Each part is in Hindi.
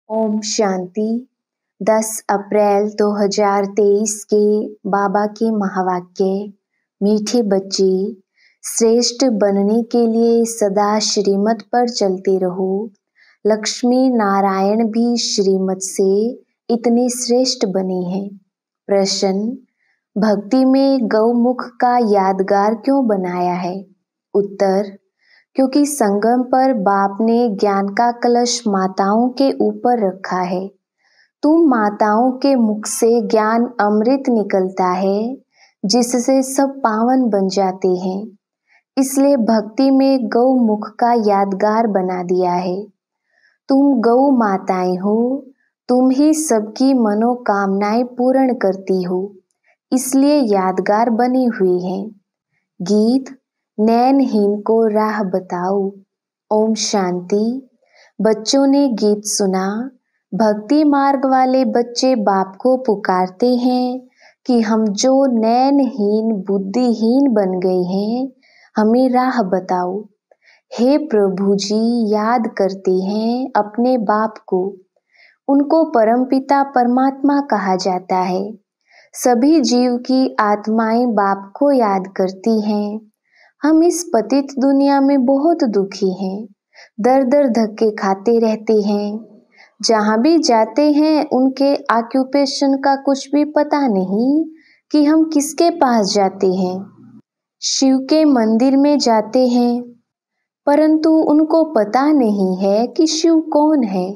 ओम शांति। 10 अप्रैल 2023 के बाबा के महावाक्य। मीठे बच्चे, श्रेष्ठ बनने के लिए सदा श्रीमत पर चलते रहो। लक्ष्मी नारायण भी श्रीमत से इतने श्रेष्ठ बने हैं। प्रश्न, भक्ति में गौमुख का यादगार क्यों बनाया है? उत्तर, क्योंकि संगम पर बाप ने ज्ञान का कलश माताओं के ऊपर रखा है। तुम माताओं के मुख से ज्ञान अमृत निकलता है, जिससे सब पावन बन जाते हैं। इसलिए भक्ति में गौ मुख का यादगार बना दिया है। तुम गौ माताएं हो, तुम ही सबकी मनोकामनाएं पूर्ण करती हो, इसलिए यादगार बने हुए हैं। गीत, नैनहीन को राह बताओ। ओम शांति। बच्चों ने गीत सुना। भक्ति मार्ग वाले बच्चे बाप को पुकारते हैं कि हम जो नैनहीन बुद्धिहीन बन गए हैं, हमें राह बताओ। हे प्रभु जी, याद करते हैं अपने बाप को। उनको परमपिता परमात्मा कहा जाता है। सभी जीव की आत्माएं बाप को याद करती हैं। हम इस पतित दुनिया में बहुत दुखी हैं, दर दर धक्के खाते रहते हैं। जहाँ भी जाते हैं उनके ऑक्यूपेशन का कुछ भी पता नहीं कि हम किसके पास जाते हैं। शिव के मंदिर में जाते हैं, परंतु उनको पता नहीं है कि शिव कौन है।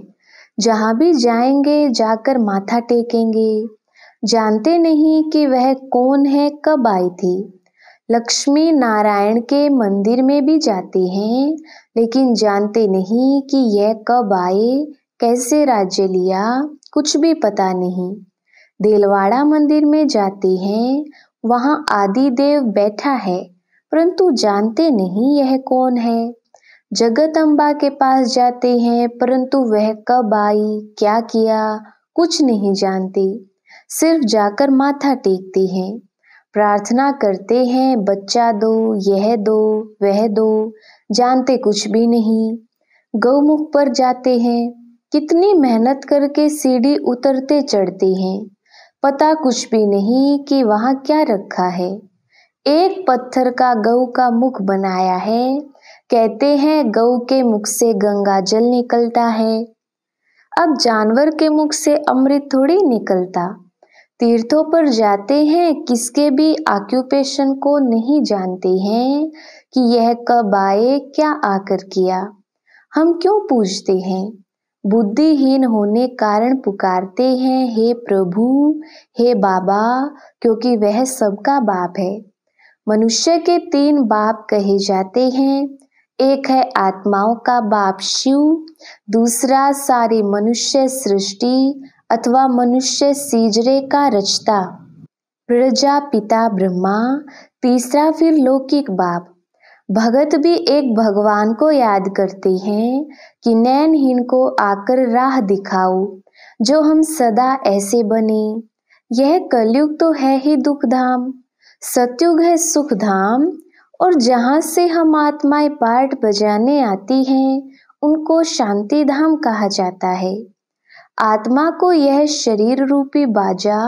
जहाँ भी जाएंगे जाकर माथा टेकेंगे, जानते नहीं कि वह कौन है, कब आई थी। लक्ष्मी नारायण के मंदिर में भी जाते हैं, लेकिन जानते नहीं कि यह कब आए, कैसे राज्य लिया, कुछ भी पता नहीं। देलवाड़ा मंदिर में जाते हैं, वहां आदि देव बैठा है, परंतु जानते नहीं यह कौन है। जगत अम्बा के पास जाते हैं, परंतु वह कब आई, क्या किया, कुछ नहीं जानते। सिर्फ जाकर माथा टेकते हैं, प्रार्थना करते हैं, बच्चा दो, यह दो, वह दो, जानते कुछ भी नहीं। गौमुख पर जाते हैं, कितनी मेहनत करके सीढ़ी उतरते चढ़ते हैं, पता कुछ भी नहीं कि वहां क्या रखा है। एक पत्थर का गौ का मुख बनाया है। कहते हैं गौ के मुख से गंगा जल निकलता है। अब जानवर के मुख से अमृत थोड़ी निकलता। तीर्थों पर जाते हैं, किसके भी ऑक्यूपेशन को नहीं जानते हैं कि यह कब आए, क्या आकर किया। हम क्यों पूछते हैं? बुद्धिहीन होने कारण पुकारते हैं, हे प्रभु, हे बाबा, क्योंकि वह सबका बाप है। मनुष्य के 3 बाप कहे जाते हैं। एक है आत्माओं का बाप शिव, दूसरा सारी मनुष्य सृष्टि अथवा मनुष्य सीजरे का रचता प्रजापिता ब्रह्मा, तीसरा फिर लौकिक बाप। भगत भी एक भगवान को याद करते हैं कि नैनहीन को आकर राह दिखाओ, जो हम सदा ऐसे बने। यह कलयुग तो है ही दुखधाम, सतयुग है सुखधाम, और जहाँ से हम आत्माएं पाठ बजाने आती हैं, उनको शांति धाम कहा जाता है। आत्मा को यह शरीर रूपी बाजा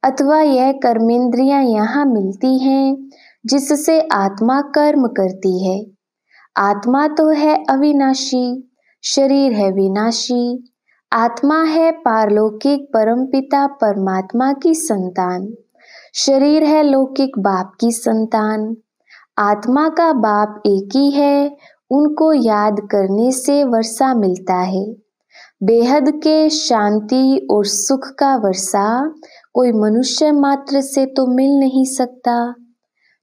अथवा यह कर्मेंद्रियां यहाँ मिलती हैं, जिससे आत्मा कर्म करती है। आत्मा तो है अविनाशी, शरीर है विनाशी। आत्मा है पारलौकिक परमपिता परमात्मा की संतान, शरीर है लौकिक बाप की संतान। आत्मा का बाप एक ही है, उनको याद करने से वर्षा मिलता है। बेहद के शांति और सुख का वर्षा कोई मनुष्य मात्र से तो मिल नहीं सकता,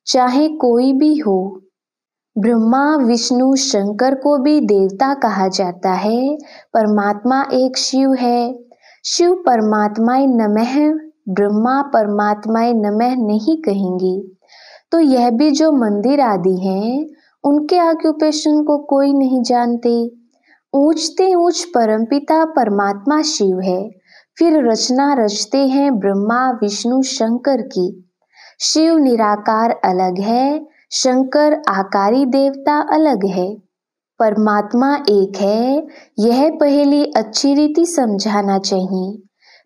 चाहे कोई भी हो। ब्रह्मा विष्णु शंकर को भी देवता कहा जाता है। परमात्मा एक शिव है। शिव परमात्माय नमः, ब्रह्मा परमात्माय नमः नहीं कहेंगे। तो यह भी जो मंदिर आदि हैं, उनके ऑक्यूपेशन को कोई नहीं जानते। ऊंचते ऊंच परमपिता परमात्मा शिव है, फिर रचना रचते हैं ब्रह्मा विष्णु शंकर की। शिव निराकार अलग है, शंकर आकारी देवता अलग है। परमात्मा एक है, यह पहली अच्छी रीति समझाना चाहिए।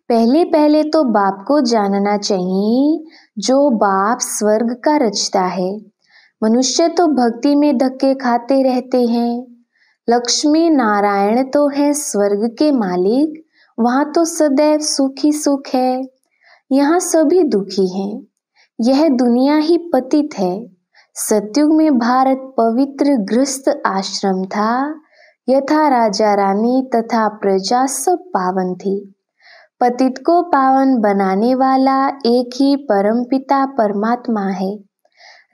पहले पहले तो बाप को जानना चाहिए, जो बाप स्वर्ग का रचता है। मनुष्य तो भक्ति में धक्के खाते रहते हैं। लक्ष्मी नारायण तो है स्वर्ग के मालिक, वहां तो सदैव सुख ही सुख है। यहाँ सभी दुखी हैं। यह दुनिया ही पतित है। सतयुग में भारत पवित्र गृहस्थ आश्रम था। यथा राजा रानी तथा प्रजा सब पावन थी। पतित को पावन बनाने वाला एक ही परमपिता परमात्मा है।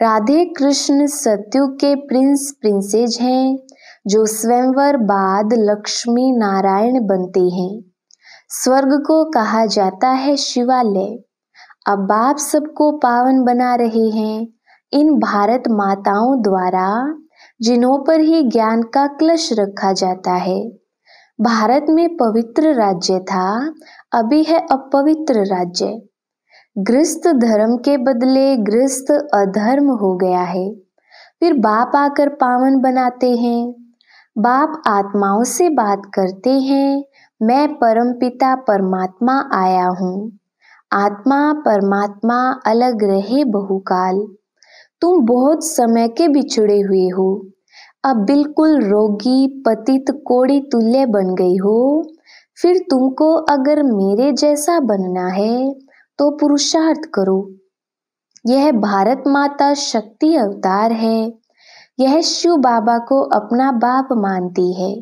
राधे कृष्ण सतयुग के प्रिंस प्रिंसेज हैं, जो स्वयंवर बाद लक्ष्मी नारायण बनते हैं। स्वर्ग को कहा जाता है शिवालय। अब बाप सबको पावन बना रहे हैं इन भारत माताओं द्वारा, जिन्हों पर ही ज्ञान का कलश रखा जाता है। भारत में पवित्र राज्य था, अभी है अपवित्र राज्य। गृहस्थ धर्म के बदले गृहस्थ अधर्म हो गया है। फिर बाप आकर पावन बनाते हैं। बाप आत्माओं से बात करते हैं, मैं परमपिता परमात्मा आया हूँ। आत्मा परमात्मा अलग रहे बहुकाल। तुम बहुत समय के बिछड़े हुए हो, अब बिल्कुल रोगी पतित कोड़ी तुल्य बन गई हो। फिर तुमको अगर मेरे जैसा बनना है तो पुरुषार्थ करो। यह भारत माता शक्ति अवतार है। यह शिव बाबा को अपना बाप मानती है।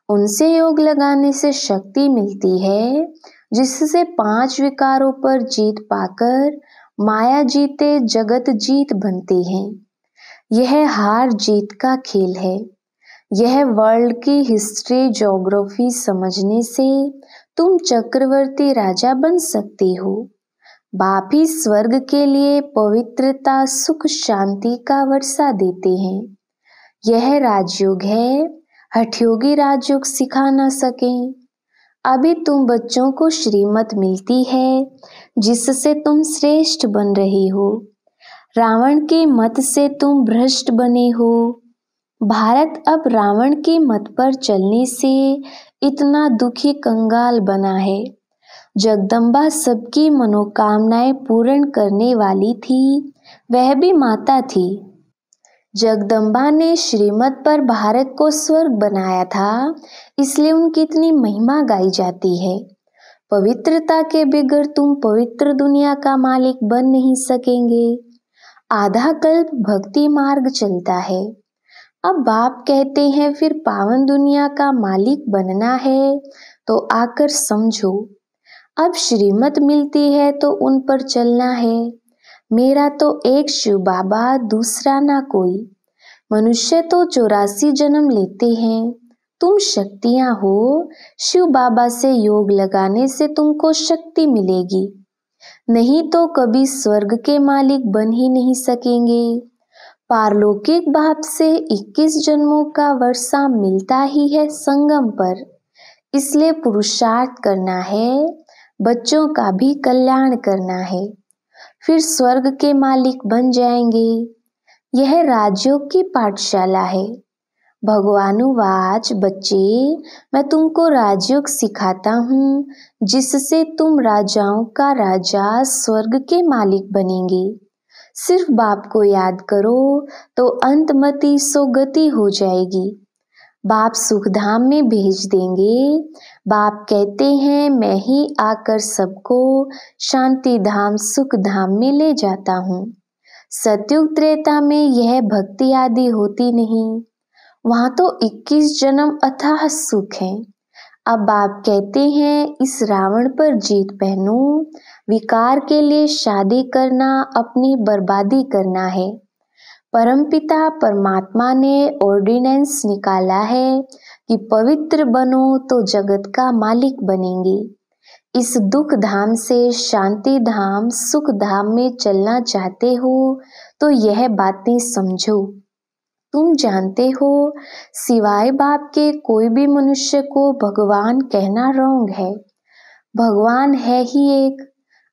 उनसे योग लगाने से शक्ति मिलती है, जिससे 5 विकारों पर जीत पाकर माया जीते जगत जीत बनते हैं। यह हार जीत का खेल है। यह वर्ल्ड की हिस्ट्री ज्योग्राफी समझने से तुम चक्रवर्ती राजा बन सकते हो। बाप ही स्वर्ग के लिए पवित्रता सुख शांति का वर्षा देते हैं। यह राजयोग है, हठयोगी राजयोग सिखा न सकें। अभी तुम बच्चों को श्रीमत मिलती है, जिससे तुम श्रेष्ठ बन रहे हो। रावण के मत से तुम भ्रष्ट बने हो। भारत अब रावण के मत पर चलने से इतना दुखी कंगाल बना है। जगदम्बा सबकी मनोकामनाएं पूर्ण करने वाली थी, वह भी माता थी। जगदम्बा ने श्रीमत पर भारत को स्वर्ग बनाया था, इसलिए उनकी इतनी महिमा गाई जाती है। पवित्रता के बगैर तुम पवित्र दुनिया का मालिक बन नहीं सकेंगे। आधा कल्प भक्ति मार्ग चलता है। अब बाप कहते हैं फिर पावन दुनिया का मालिक बनना है तो आकर समझो। अब श्रीमत मिलती है तो उन पर चलना है। मेरा तो एक शिव बाबा, दूसरा ना कोई। मनुष्य तो 84 जन्म लेते हैं। तुम शक्तियां हो। शिव बाबा से योग लगाने से तुमको शक्ति मिलेगी, नहीं तो कभी स्वर्ग के मालिक बन ही नहीं सकेंगे। पारलौकिक बाप से 21 जन्मों का वर्षा मिलता ही है संगम पर, इसलिए पुरुषार्थ करना है, बच्चों का भी कल्याण करना है, फिर स्वर्ग के मालिक बन जाएंगे। यह राजयोग की पाठशाला है। भगवानुवाच, बच्चे मैं तुमको राजयोग सिखाता हूँ, जिससे तुम राजाओं का राजा स्वर्ग के मालिक बनेंगे। सिर्फ बाप को याद करो तो अंतमति सोगति हो जाएगी। बाप सुखधाम में भेज देंगे। बाप कहते हैं मैं ही आकर सबको शांति धाम सुख धाम में ले जाता हूँ। सतयुग त्रेता में यह भक्ति आदि होती नहीं, वहां तो 21 जन्म अथाह सुख है। अब बाप कहते हैं इस रावण पर जीत पहनो। विकार के लिए शादी करना अपनी बर्बादी करना है। परमपिता परमात्मा ने ऑर्डिनेंस निकाला है कि पवित्र बनो तो जगत का मालिक बनेंगे। इस दुख धाम से शांति धाम सुख धाम में चलना चाहते हो तो यह बातें समझो। तुम जानते हो सिवाय बाप के कोई भी मनुष्य को भगवान कहना रॉन्ग है। भगवान है ही एक।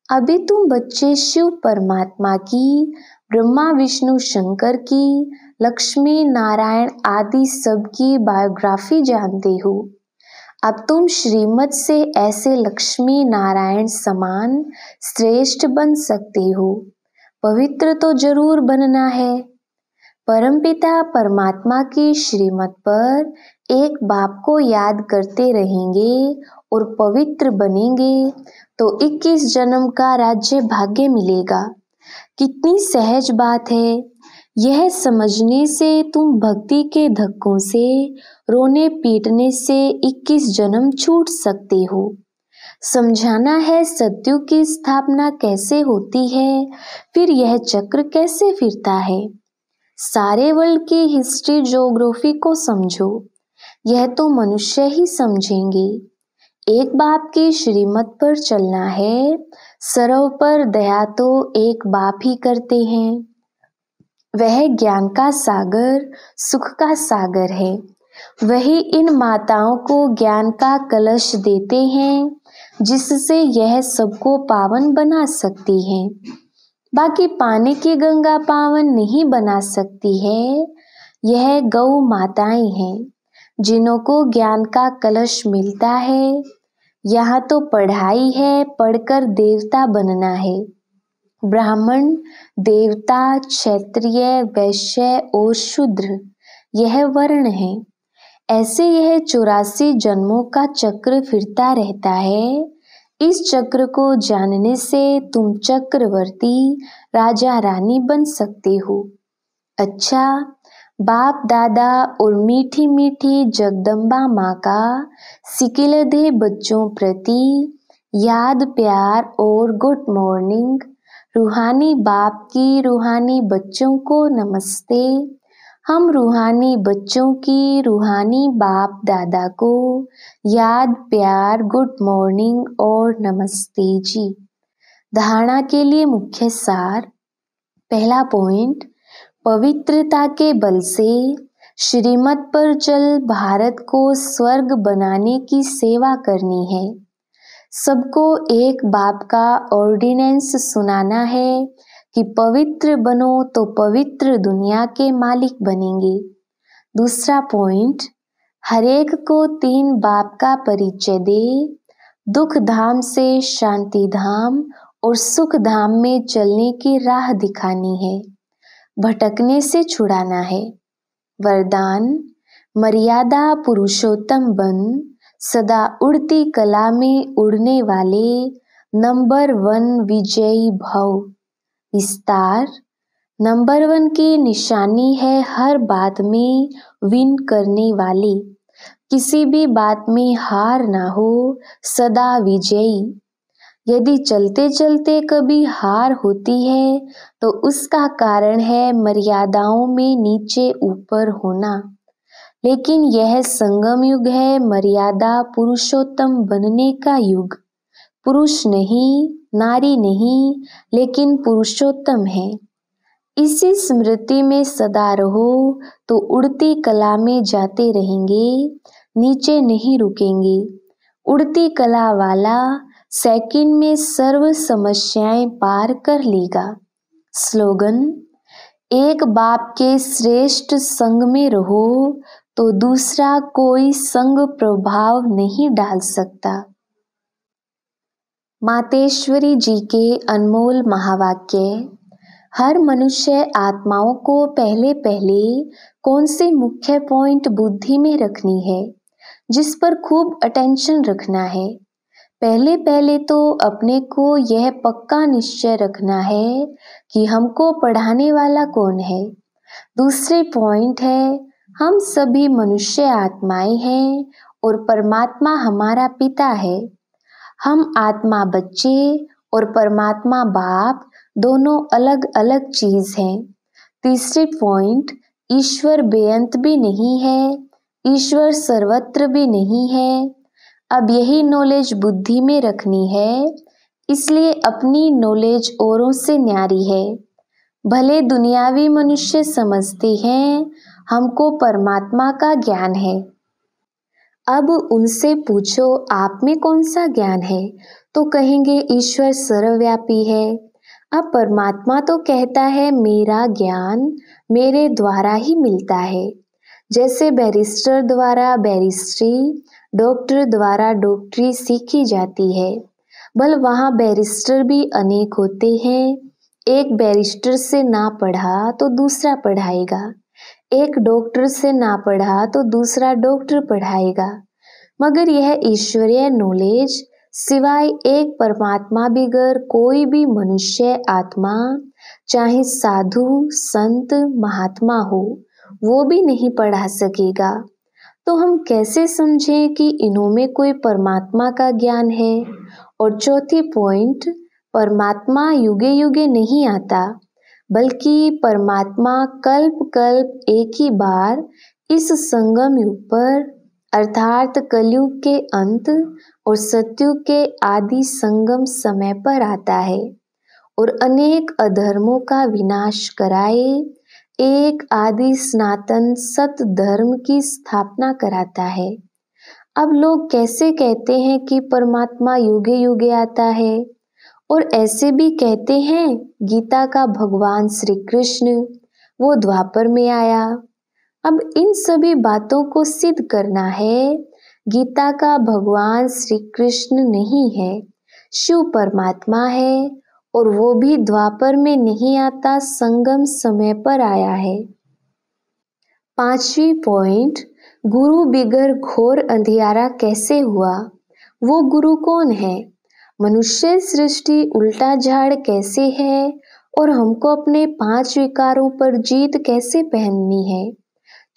अभी तुम बच्चे शिव परमात्मा की, ब्रह्मा विष्णु शंकर की, लक्ष्मी नारायण आदि सबकी बायोग्राफी जानते हो। अब तुम श्रीमत से ऐसे लक्ष्मी नारायण समान श्रेष्ठ बन सकते हो। पवित्र तो जरूर बनना है। परमपिता परमात्मा की श्रीमत पर एक बाप को याद करते रहेंगे और पवित्र बनेंगे तो 21 जन्म का राज्य भाग्य मिलेगा। कितनी सहज बात है। यह समझने से तुम भक्ति के धक्कों से, रोने पीटने से 21 जन्म छूट सकते हो। समझाना है सत्युग की स्थापना कैसे होती है, फिर यह चक्र कैसे फिरता है। सारे वर्ल्ड की हिस्ट्री ज्योग्राफी को समझो। यह तो मनुष्य ही समझेंगे। एक बाप की श्रीमत पर चलना है। सर्व पर दया तो एक बाप ही करते हैं। वह ज्ञान का सागर, सुख का सागर है। वही इन माताओं को ज्ञान का कलश देते हैं जिससे यह सबको पावन बना सकती हैं। बाकी पानी की गंगा पावन नहीं बना सकती है। यह गौ माताएं हैं जिन्हों को ज्ञान का कलश मिलता है। यहाँ तो पढ़ाई है, पढ़कर देवता बनना है। ब्राह्मण, देवता, क्षत्रिय, वैश्य और शूद्र यह वर्ण है। ऐसे यह 84 जन्मों का चक्र फिरता रहता है। इस चक्र को जानने से तुम चक्रवर्ती, राजा रानी बन सकते हो। अच्छा, बाप दादा और मीठी मीठी जगदम्बा माँ का सिकिलधे बच्चों प्रति याद, प्यार और गुड मॉर्निंग। रूहानी बाप की रूहानी बच्चों को नमस्ते। हम रूहानी बच्चों की रूहानी बाप दादा को याद, प्यार, गुड मॉर्निंग और नमस्ते जी। धारणा के लिए मुख्य सार। पहला पॉइंट, पवित्रता के बल से श्रीमत पर चल भारत को स्वर्ग बनाने की सेवा करनी है। सबको एक बाप का ऑर्डिनेंस सुनाना है कि पवित्र बनो तो पवित्र दुनिया के मालिक बनेंगे। दूसरा पॉइंट, हरेक को 3 बाप का परिचय दे। दुख धाम से शांति धाम और सुख धाम में चलने की राह दिखानी है। भटकने से छुड़ाना है। वरदान, मर्यादा पुरुषोत्तम बन, सदा उड़ती कला में उड़ने वाले, नंबर 1 विजयी भव। विस्तार, नंबर 1 की निशानी है हर बात में विन करने वाले। किसी भी बात में हार ना हो, सदा विजयी। यदि चलते चलते कभी हार होती है तो उसका कारण है मर्यादाओं में नीचे ऊपर होना। लेकिन यह संगम युग है, मर्यादा पुरुषोत्तम बनने का युग। पुरुष नहीं, नारी नहीं, लेकिन पुरुषोत्तम है। इसी स्मृति में सदा रहो तो उड़ती कला में जाते रहेंगे, नीचे नहीं रुकेंगे। उड़ती कला वाला सेकंड में सर्व समस्याएं पार कर लेगा। स्लोगन, एक बाप के श्रेष्ठ संग में रहो तो दूसरा कोई संग प्रभाव नहीं डाल सकता। मातेश्वरी जी के अनमोल महावाक्य। हर मनुष्य आत्माओं को पहले पहले कौन से मुख्य पॉइंट बुद्धि में रखनी है, जिस पर खूब अटेंशन रखना है। पहले पहले तो अपने को यह पक्का निश्चय रखना है कि हमको पढ़ाने वाला कौन है। दूसरे पॉइंट है, हम सभी मनुष्य आत्माएं हैं और परमात्मा हमारा पिता है। हम आत्मा बच्चे और परमात्मा बाप दोनों अलग अलग चीज हैं। तीसरे पॉइंट, ईश्वर बेअंत भी नहीं है, ईश्वर सर्वत्र भी नहीं है। अब यही नॉलेज बुद्धि में रखनी है, इसलिए अपनी नॉलेज औरों से न्यारी है। भले दुनियावी मनुष्य समझते हैं हमको परमात्मा का ज्ञान है। अब उनसे पूछो आप में कौन सा ज्ञान है, तो कहेंगे ईश्वर सर्वव्यापी है। अब परमात्मा तो कहता है मेरा ज्ञान मेरे द्वारा ही मिलता है, जैसे बैरिस्टर द्वारा बैरिस्ट्री, डॉक्टर द्वारा डॉक्टरी सीखी जाती है। बल वहाँ बैरिस्टर भी अनेक होते हैं। एक बैरिस्टर से ना पढ़ा तो दूसरा पढ़ाएगा, एक डॉक्टर से ना पढ़ा तो दूसरा डॉक्टर पढ़ाएगा। मगर यह ईश्वरीय नॉलेज सिवाय एक परमात्मा बिगर कोई भी मनुष्य आत्मा, चाहे साधु संत महात्मा हो, वो भी नहीं पढ़ा सकेगा। तो हम कैसे समझें कि इन्हों में कोई परमात्मा का ज्ञान है। और चौथी पॉइंट, परमात्मा युगे युगे नहीं आता, बल्कि परमात्मा कल्प कल्प एक ही बार इस संगम युग पर अर्थात कलयुग के अंत और सतयुग के आदि संगम समय पर आता है और अनेक अधर्मों का विनाश कराए एक आदि सनातन सत धर्म की स्थापना कराता है। अब लोग कैसे कहते हैं कि परमात्मा युगे युगे आता है, और ऐसे भी कहते हैं गीता का भगवान श्री कृष्ण वो द्वापर में आया। अब इन सभी बातों को सिद्ध करना है, गीता का भगवान श्री कृष्ण नहीं है, शिव परमात्मा है और वो भी द्वापर में नहीं आता, संगम समय पर आया है। पांचवी पॉइंट, गुरु बिगर घोर अंधियारा कैसे हुआ। वो गुरु कौन है। मनुष्य सृष्टि उल्टा झाड़ कैसे है और हमको अपने 5 विकारों पर जीत कैसे पहननी है।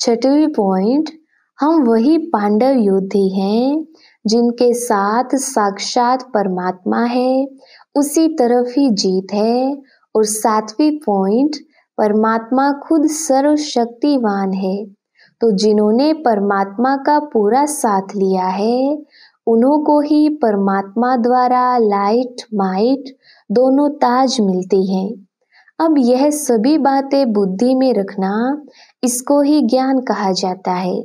छठवीं पॉइंट, हम वही पांडव योद्धे हैं जिनके साथ साक्षात परमात्मा है, उसी तरफ ही जीत है। और सातवीं पॉइंट, परमात्मा खुद सर्वशक्तिवान है, तो जिन्होंने परमात्मा का पूरा साथ लिया है उन्हों को ही परमात्मा द्वारा लाइट माइट दोनों ताज मिलते हैं। अब यह सभी बातें बुद्धि में रखना, इसको ही ज्ञान कहा जाता है।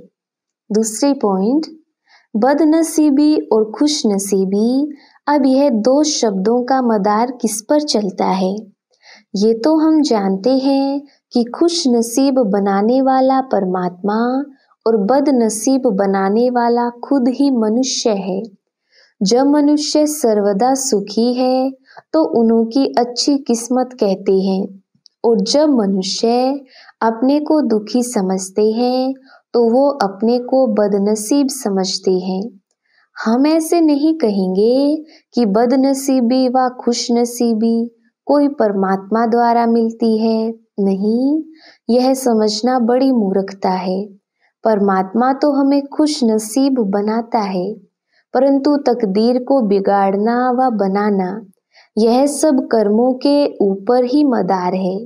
दूसरी पॉइंट, बदनसीबी और खुशनसीबी, अब यह 2 शब्दों का मदार किस पर चलता है। ये तो हम जानते हैं कि खुश नसीब बनाने वाला परमात्मा और बदनसीब बनाने वाला खुद ही मनुष्य है। जब मनुष्य सर्वदा सुखी है तो उन्हों की अच्छी किस्मत कहते हैं, और जब मनुष्य अपने को दुखी समझते हैं तो वो अपने को बदनसीब समझते हैं। हम ऐसे नहीं कहेंगे कि बदनसीबी व खुशनसीबी कोई परमात्मा द्वारा मिलती है, नहीं, यह समझना बड़ी मूर्खता है। परमात्मा तो हमें खुश नसीब बनाता है, परंतु तकदीर को बिगाड़ना व बनाना यह सब कर्मों के ऊपर ही मदार है।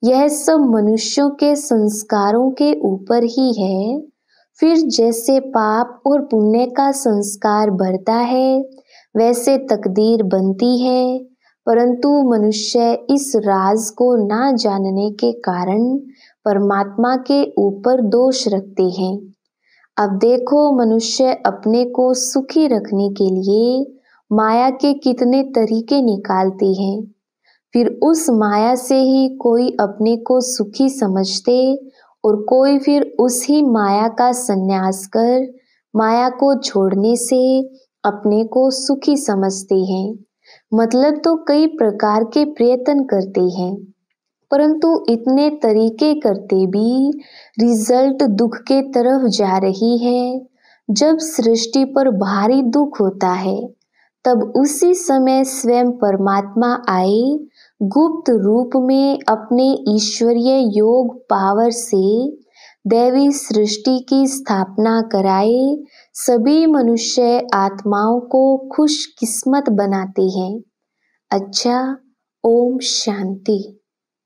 यह सब मनुष्यों के संस्कारों के ऊपर ही है। फिर जैसे पाप और पुण्य का संस्कार बढ़ता है वैसे तकदीर बनती है, परंतु मनुष्य इस राज को ना जानने के कारण परमात्मा के ऊपर दोष रखते हैं। अब देखो, मनुष्य अपने को सुखी रखने के लिए माया के कितने तरीके निकालते हैं। फिर उस माया से ही कोई अपने को सुखी समझते और कोई फिर उसी माया का संन्यास कर माया को छोड़ने से अपने को सुखी समझते हैं। मतलब तो कई प्रकार के प्रयत्न करते हैं, परंतु इतने तरीके करते भी रिजल्ट दुख के तरफ जा रही है। जब सृष्टि पर भारी दुख होता है तब उसी समय स्वयं परमात्मा आए, गुप्त रूप में अपने ईश्वरीय योग पावर से दैवी सृष्टि की स्थापना कराए, सभी मनुष्य आत्माओं को खुश किस्मत बनाते हैं। अच्छा, ओम शांति।